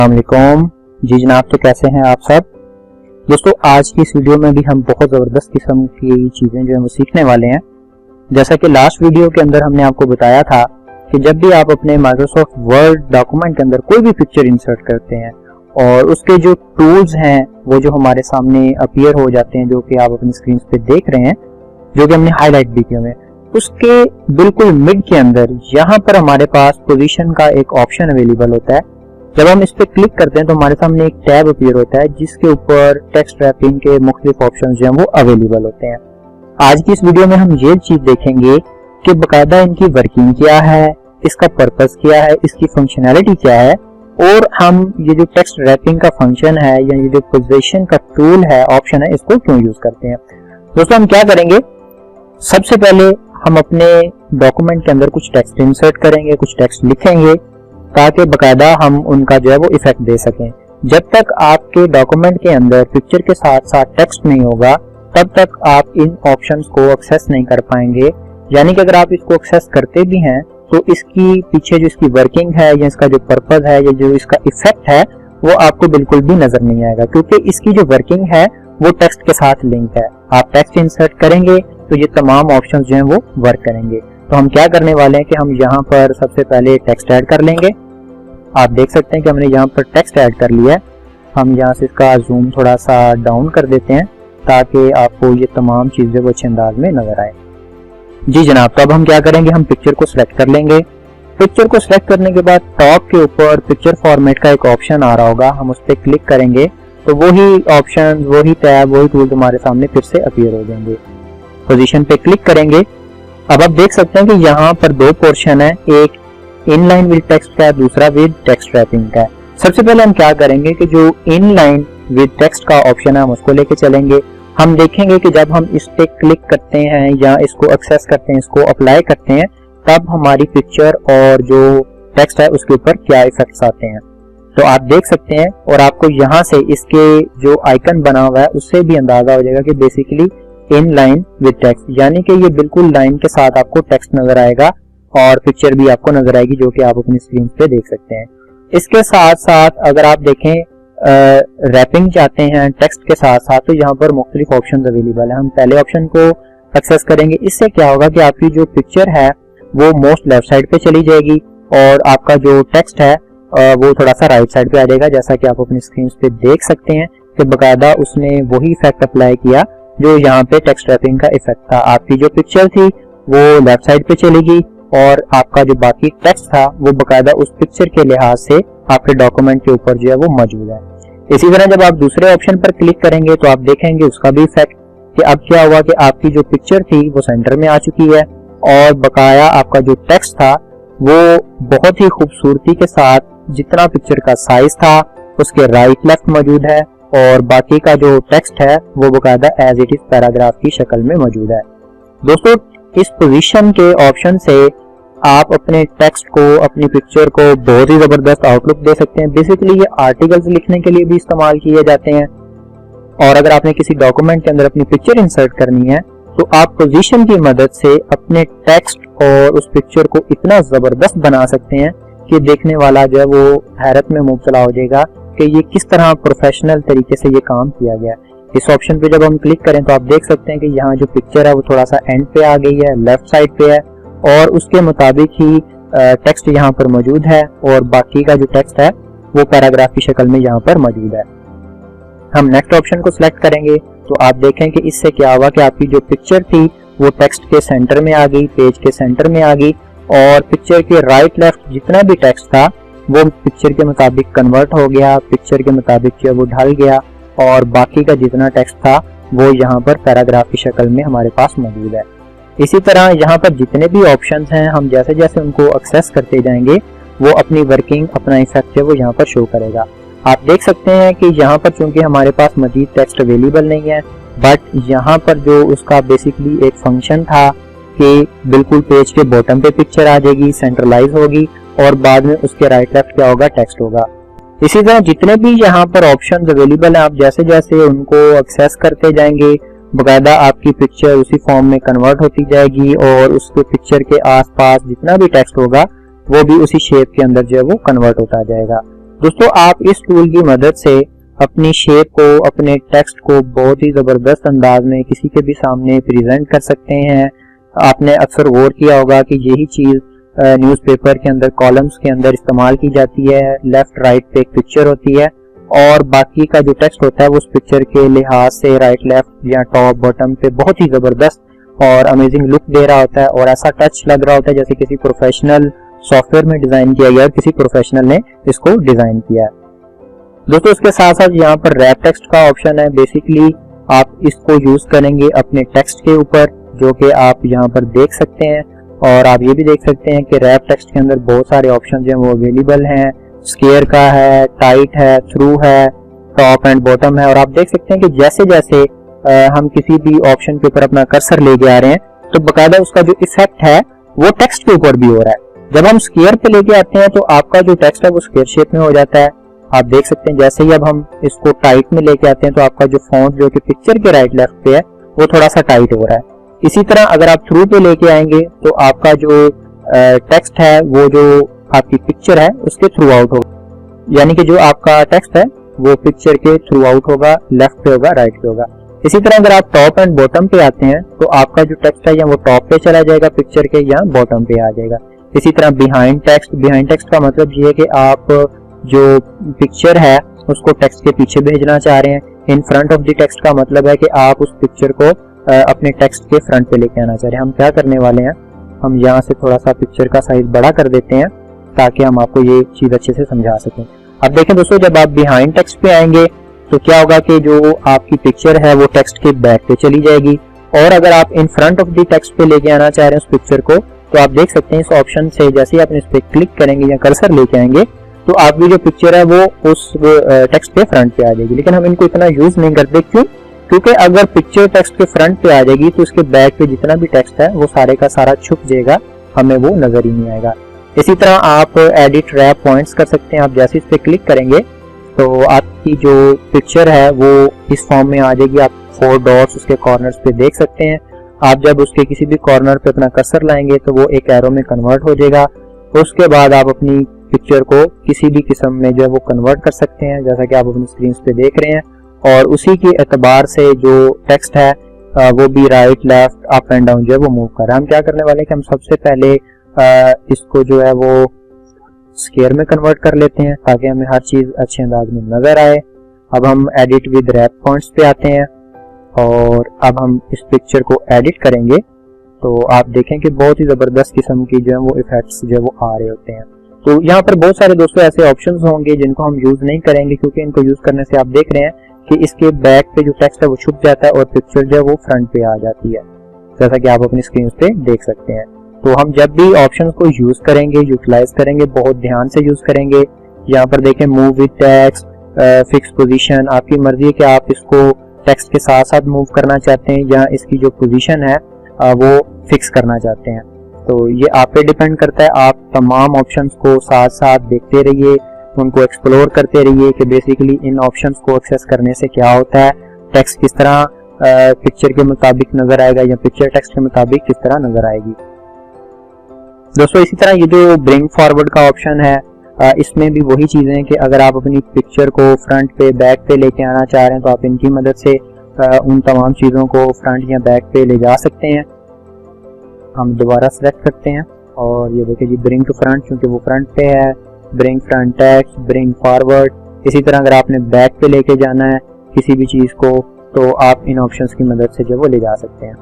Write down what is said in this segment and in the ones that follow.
अस्सलामुअलैकुम जी जनाब, तो कैसे हैं आप सब दोस्तों। आज की इस वीडियो में भी हम बहुत ज़बरदस्त किस्म की चीज़ें जो है वो सीखने वाले हैं। जैसा कि लास्ट वीडियो के अंदर हमने आपको बताया था कि जब भी आप अपने माइक्रोसॉफ्ट वर्ड डॉक्यूमेंट के अंदर कोई भी पिक्चर इंसर्ट करते हैं और उसके जो टूल्स हैं वो जो हमारे सामने अपीयर हो जाते हैं, जो कि आप अपनी स्क्रीन पे देख रहे हैं, जो कि हमने हाईलाइट भी किए हुए, उसके बिल्कुल मिड के अंदर यहाँ पर हमारे पास पोजीशन का एक ऑप्शन अवेलेबल होता है। जब हम इस पे क्लिक करते हैं तो हमारे सामने एक टैब अपीयर होता है जिसके ऊपर टेक्स्ट रैपिंग के मुख्तलिफ ऑप्शंस जो हैं वो अवेलेबल होते हैं। आज की इस वीडियो में हम ये चीज देखेंगे कि बकायदा इनकी वर्किंग क्या है, इसका पर्पस क्या है, इसकी फंक्शनैलिटी क्या है, और हम ये जो टेक्स्ट रैपिंग का फंक्शन है या ये जो पोजीशन का टूल है, ऑप्शन है, इसको क्यों यूज करते हैं। दोस्तों हम क्या करेंगे, सबसे पहले हम अपने डॉक्यूमेंट के अंदर कुछ टेक्स्ट इंसर्ट करेंगे, कुछ टेक्स्ट लिखेंगे ताकि बकायदा हम उनका जो है वो इफेक्ट दे सकें। जब तक आपके डॉक्यूमेंट के अंदर पिक्चर के साथ साथ टेक्स्ट नहीं होगा तब तक आप इन ऑप्शंस को एक्सेस नहीं कर पाएंगे। यानी कि अगर आप इसको एक्सेस करते भी हैं तो इसकी पीछे जो इसकी वर्किंग है या इसका जो पर्पस है या जो इसका इफेक्ट है वो आपको बिल्कुल भी नजर नहीं आएगा, क्योंकि इसकी जो वर्किंग है वो टेक्स्ट के साथ लिंक है। आप टेक्स्ट इंसर्ट करेंगे तो ये तमाम ऑप्शंस जो हैं वो वर्क करेंगे। तो हम क्या करने वाले हैं कि हम यहाँ पर सबसे पहले टेक्स्ट ऐड कर लेंगे। आप देख सकते हैं कि हमने यहाँ पर टेक्स्ट ऐड कर लिया है। हम यहाँ से इसका जूम थोड़ा सा डाउन कर देते हैं ताकि आपको ये तमाम चीजें वो अच्छे अंदाज में नजर आए। जी जनाब, तो अब हम क्या करेंगे, हम पिक्चर को सिलेक्ट कर लेंगे। पिक्चर को सिलेक्ट करने के बाद टॉप के ऊपर पिक्चर फॉर्मेट का एक ऑप्शन आ रहा होगा, हम उस पर क्लिक करेंगे तो वही ऑप्शन, वही टैब, वही टूल हमारे सामने फिर से अपीयर हो जाएंगे। पोजीशन पे क्लिक करेंगे। अब आप देख सकते हैं कि यहाँ पर दो पोर्शन है, एक इनलाइन विद टेक्स्ट का है, दूसरा विद टेक्स्ट रैपिंग का है। सबसे पहले हम क्या करेंगे कि जो इनलाइन विद टेक्स्ट का ऑप्शन है हम उसको लेके चलेंगे। हम देखेंगे कि जब हम इस पे क्लिक करते हैं या इसको एक्सेस करते हैं, इसको अप्लाई करते हैं, तब हमारी पिक्चर और जो टेक्स्ट है उसके ऊपर क्या इफेक्ट्स आते हैं। तो आप देख सकते हैं और आपको यहाँ से इसके जो आइकन बना हुआ है उससे भी अंदाजा हो जाएगा कि basically in line with text, यानी कि ये बिल्कुल लाइन के साथ आपको टेक्स्ट नजर आएगा और पिक्चर भी आपको नजर आएगी, जो कि आप अपनी स्क्रीन पे देख सकते हैं। इसके साथ साथ अगर आप देखें रैपिंग चाहते हैं टेक्स्ट के साथ साथ, तो यहाँ पर मुख्तलिफ ऑप्शन अवेलेबल है। हम पहले ऑप्शन को एक्सेस करेंगे। इससे क्या होगा कि आपकी जो पिक्चर है वो मोस्ट लेफ्ट साइड पे चली जाएगी और आपका जो टेक्स्ट है वो थोड़ा सा राइट साइड पे आ जाएगा। जैसा कि आप अपनी स्क्रीन पे देख सकते हैं कि बकायदा उसने वही इफेक्ट अप्लाई किया जो यहाँ पे टेक्स्ट रैपिंग का इफेक्ट था। आपकी जो पिक्चर थी वो लेफ्ट साइड पे चलेगी और आपका जो बाकी टेक्स्ट था वो बकायदा उस पिक्चर के लिहाज से आपके डॉक्यूमेंट के ऊपर जो है वो मौजूद है। इसी तरह जब आप दूसरे ऑप्शन पर क्लिक करेंगे तो आप देखेंगे उसका भी इफेक्ट कि अब क्या हुआ कि आपकी जो पिक्चर थी वो सेंटर में आ चुकी है और बकाया आपका जो टेक्स्ट था वो बहुत ही खूबसूरती के साथ जितना पिक्चर का साइज था उसके राइट लेफ्ट मौजूद है और बाकी का जो टेक्स्ट है वो बकायदा एज इट इज पैराग्राफ की शक्ल में मौजूद है। दोस्तों इस पोजीशन के ऑप्शन से आप अपने टेक्स्ट को, अपनी पिक्चर को बहुत ही जबरदस्त आउटलुक दे सकते हैं। बेसिकली ये आर्टिकल्स लिखने के लिए भी इस्तेमाल किए जाते हैं और अगर आपने किसी डॉक्यूमेंट के अंदर अपनी पिक्चर इंसर्ट करनी है तो आप पोजीशन की मदद से अपने टेक्स्ट और उस पिक्चर को इतना जबरदस्त बना सकते हैं कि देखने वाला जो है वो हैरत में मुब्तला हो जाएगा कि ये किस तरह प्रोफेशनल तरीके से ये काम किया गया। इस ऑप्शन पे जब हम क्लिक करें तो आप देख सकते हैं कि यहाँ जो पिक्चर है वो थोड़ा सा एंड पे आ गई है, लेफ्ट साइड पे है और उसके मुताबिक ही टेक्स्ट यहाँ पर मौजूद है और बाकी का जो टेक्स्ट है वो पैराग्राफ की शक्ल में यहाँ पर मौजूद है। हम नेक्स्ट ऑप्शन को सिलेक्ट करेंगे तो आप देखें कि इससे क्या हुआ कि आपकी जो पिक्चर थी वो टेक्स्ट के सेंटर में आ गई, पेज के सेंटर में आ गई और पिक्चर के राइट लेफ्ट जितना भी टेक्स्ट था वो पिक्चर के मुताबिक कन्वर्ट हो गया, पिक्चर के मुताबिक जो वो ढल गया और बाकी का जितना टेक्स्ट था वो यहाँ पर पैराग्राफ की शक्ल में हमारे पास मौजूद है। इसी तरह यहाँ पर जितने भी ऑप्शंस हैं हम जैसे जैसे उनको एक्सेस करते जाएंगे वो अपनी वर्किंग, अपना इफेक्ट है वो यहाँ पर शो करेगा। आप देख सकते हैं कि यहाँ पर चूंकि हमारे पास मजीद टेक्स्ट अवेलेबल नहीं है, बट यहाँ पर जो उसका बेसिकली एक फंक्शन था कि बिल्कुल पेज के बॉटम पे पिक्चर आ जाएगी, सेंट्रलाइज होगी और बाद में उसके राइट लेफ्ट क्या होगा, टेक्स्ट होगा। इसी तरह जितने भी यहाँ पर ऑप्शंस अवेलेबल हैं आप जैसे जैसे उनको एक्सेस करते जाएंगे बकायदा आपकी पिक्चर उसी फॉर्म में कन्वर्ट होती जाएगी और उसके पिक्चर के आसपास जितना भी टेक्स्ट होगा वो भी उसी शेप के अंदर जो है वो कन्वर्ट होता जाएगा। दोस्तों आप इस टूल की मदद से अपनी शेप को, अपने टेक्स्ट को बहुत ही जबरदस्त अंदाज में किसी के भी सामने प्रेजेंट कर सकते हैं। आपने अक्सर गौर किया होगा कि यही चीज न्यूज़पेपर के अंदर कॉलम्स के अंदर इस्तेमाल की जाती है। लेफ्ट राइट पे एक पिक्चर होती है और बाकी का जो टेक्स्ट होता है वो उस पिक्चर के लिहाज से राइट लेफ्ट या टॉप बॉटम पे बहुत ही जबरदस्त और अमेजिंग लुक दे रहा होता है और ऐसा टच लग रहा होता है जैसे किसी प्रोफेशनल सॉफ्टवेयर में डिजाइन किया गया है, किसी प्रोफेशनल ने इसको डिजाइन किया है। दोस्तों इसके साथ साथ यहाँ पर रैप टेक्स्ट का ऑप्शन है। बेसिकली आप इसको यूज करेंगे अपने टेक्स्ट के ऊपर, जो कि आप यहाँ पर देख सकते हैं। और आप ये भी देख सकते हैं कि रैप टेक्स्ट के अंदर बहुत सारे ऑप्शन जो हैं वो अवेलेबल हैं। स्केयर का है, टाइट है, थ्रू है, टॉप एंड बॉटम है। और आप देख सकते हैं कि जैसे जैसे हम किसी भी ऑप्शन के ऊपर अपना कर्सर लेके आ रहे हैं तो बकायदा उसका जो इफेक्ट है वो टेक्स्ट के ऊपर भी हो रहा है। जब हम स्केयर पे लेके आते हैं तो आपका जो टेक्स्ट है वो स्केयर शेप में हो जाता है। आप देख सकते हैं जैसे ही अब हम इसको टाइट में लेके आते हैं तो आपका जो फॉन्ट जो कि पिक्चर के राइट लेफ्ट पे है वो थोड़ा सा टाइट हो रहा है। इसी तरह अगर आप थ्रू पे लेके आएंगे तो आपका जो टेक्स्ट है वो जो आपकी पिक्चर है उसके थ्रू आउट होगा, यानी कि जो आपका टेक्स्ट है वो पिक्चर के थ्रू आउट होगा, लेफ्ट पे होगा, राइट पे होगा। इसी तरह अगर आप टॉप एंड बॉटम पे आते हैं तो आपका जो टेक्स्ट है या वो टॉप पे चला जाएगा पिक्चर के या बॉटम पे आ जाएगा। इसी तरह बिहाइंड टेक्स्ट का मतलब ये है कि आप जो पिक्चर है उसको टेक्स्ट के पीछे भेजना चाह रहे हैं। In front of the text का मतलब है कि आप उस पिक्चर को अपने टेक्स्ट के फ्रंट पे लेके आना चाह रहे हैं। हम क्या करने वाले हैं, हम यहाँ से थोड़ा सा पिक्चर का साइज बड़ा कर देते हैं ताकि हम आपको ये चीज अच्छे से समझा सकें। अब देखें दोस्तों, जब आप बिहाइंड टेक्स्ट पे आएंगे तो क्या होगा कि जो आपकी पिक्चर है वो टेक्स्ट के बैक पे चली जाएगी। और अगर आप in front of the text पे लेके आना चाह रहे हैं उस पिक्चर को तो आप देख सकते हैं इस ऑप्शन से जैसे ही आप इस पे क्लिक करेंगे या कर्सर लेके आएंगे तो आपकी जो पिक्चर है वो उस टेक्स्ट के फ्रंट पे आ जाएगी। लेकिन हम इनको इतना यूज नहीं करते, क्यों? क्योंकि अगर पिक्चर टेक्स्ट के फ्रंट पे आ जाएगी तो उसके बैक पे जितना भी टेक्स्ट है वो सारे का सारा छुप जाएगा, हमें वो नजर ही नहीं आएगा। इसी तरह आप एडिट रैप पॉइंट्स कर सकते हैं। आप जैसे इस पे क्लिक करेंगे तो आपकी जो पिक्चर है वो इस फॉर्म में आ जाएगी। आप 4 डॉट्स उसके कॉर्नर्स पे देख सकते हैं। आप जब उसके किसी भी कॉर्नर पे अपना कर्सर लाएंगे तो वो एक एरो में कन्वर्ट हो जाएगा। उसके बाद आप अपनी पिक्चर को किसी भी किस्म में जो है वो कन्वर्ट कर सकते हैं, जैसा कि आप अपनी स्क्रीन पे देख रहे हैं। और उसी के एतबार से जो टेक्स्ट है वो भी right left up and down जो है वो मूव कर रहा है। हम क्या करने वाले हैं कि हम सबसे पहले इसको जो है वो स्केयर में कन्वर्ट कर लेते हैं ताकि हमें हर चीज अच्छे अंदाज में नजर आए। अब हम एडिट विद रैप पॉइंट्स पे आते हैं और अब हम इस पिक्चर को एडिट करेंगे तो आप देखें कि बहुत ही जबरदस्त किस्म की जो है वो इफेक्ट्स जो है वो आ रहे होते हैं। तो यहाँ पर बहुत सारे दोस्तों ऐसे ऑप्शंस होंगे जिनको हम यूज नहीं करेंगे, क्योंकि इनको यूज करने से आप देख रहे हैं कि इसके बैक पे जो टेक्स्ट है वो छुप जाता है और पिक्चर जो है वो फ्रंट पे आ जाती है, जैसा कि आप अपनी स्क्रीन पे देख सकते हैं। तो हम जब भी ऑप्शंस को यूज करेंगे, यूटिलाइज करेंगे, बहुत ध्यान से यूज करेंगे। यहाँ पर देखें move with text, fix position, आपकी मर्जी है कि आप इसको टेक्स्ट के साथ साथ मूव करना चाहते हैं या इसकी जो पोजीशन है वो फिक्स करना चाहते हैं। तो ये आप पे डिपेंड करता है। आप तमाम ऑप्शंस को साथ साथ देखते रहिए, उनको एक्सप्लोर करते रहिए कि बेसिकली इन ऑप्शंस को एक्सेस करने से क्या होता है, टेक्स्ट किस तरह पिक्चर के मुताबिक नजर आएगा या पिक्चर टेक्स्ट के मुताबिक किस तरह नजर आएगी। दोस्तों इसी तरह ये जो ब्रिंग फॉरवर्ड का ऑप्शन है इसमें भी वही चीजें हैं कि अगर आप अपनी पिक्चर को फ्रंट पे बैक पे लेके आना चाह रहे हैं तो आप इनकी मदद से उन तमाम चीजों को फ्रंट या बैक पे ले जा सकते हैं। हम दोबारा सेलेक्ट करते हैं और ये देखिए जी ब्रिंग टू फ्रंट, क्योंकि वो फ्रंट पे है, bring front text, bring forward. इसी तरह अगर आपने बैक पे लेके जाना है किसी भी चीज को तो आप इन ऑप्शंस की मदद से जो वो ले जा सकते हैं।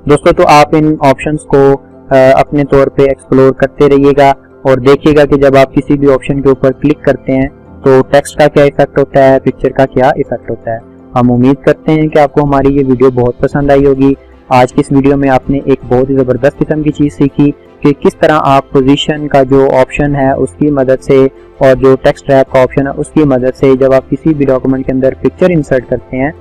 दोस्तों तो आप इन ऑप्शंस को अपने तौर पे एक्सप्लोर करते रहिएगा और देखिएगा कि जब आप किसी भी ऑप्शन के ऊपर क्लिक करते हैं तो टेक्स्ट का क्या इफेक्ट होता है, पिक्चर का क्या इफेक्ट होता है। हम उम्मीद करते हैं कि आपको हमारी ये वीडियो बहुत पसंद आई होगी। आज की इस वीडियो में आपने एक बहुत ही जबरदस्त किस्म की चीज सीखी कि किस तरह आप पोजीशन का जो ऑप्शन है उसकी मदद से और जो टेक्स्ट रैप का ऑप्शन है उसकी मदद से जब आप किसी भी डॉक्यूमेंट के अंदर पिक्चर इंसर्ट करते हैं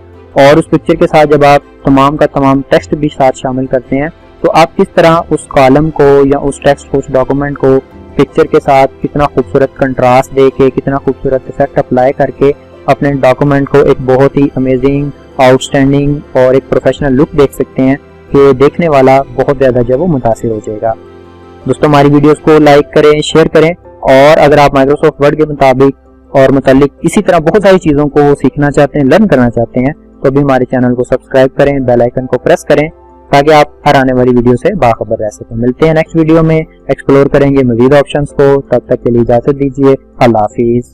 और उस पिक्चर के साथ जब आप तमाम का तमाम टेक्स्ट भी साथ शामिल करते हैं तो आप किस तरह उस कॉलम को या उस टेक्स्ट को, उस डॉक्यूमेंट को पिक्चर के साथ कितना खूबसूरत कंट्रास्ट दे के, कितना खूबसूरत इफेक्ट अप्लाई करके अपने डॉक्यूमेंट को एक बहुत ही अमेजिंग, आउटस्टैंडिंग और एक प्रोफेशनल लुक देख सकते हैं कि देखने वाला बहुत ज्यादा जो वो मुतासिर हो जाएगा। दोस्तों हमारी वीडियोस को लाइक करें, शेयर करें और अगर आप माइक्रोसॉफ्ट वर्ड के मुताबिक और मुतालिक इसी तरह बहुत सारी चीज़ों को सीखना चाहते हैं, लर्न करना चाहते हैं, तो भी हमारे चैनल को सब्सक्राइब करें, बेल आइकन को प्रेस करें ताकि आप हर आने वाली वीडियो से बाखबर रह सकें। मिलते हैं नेक्स्ट वीडियो में, एक्सप्लोर करेंगे मजीद ऑप्शंस को। तब तक के लिए इजाजत दीजिए। अल्लाह हाफिज।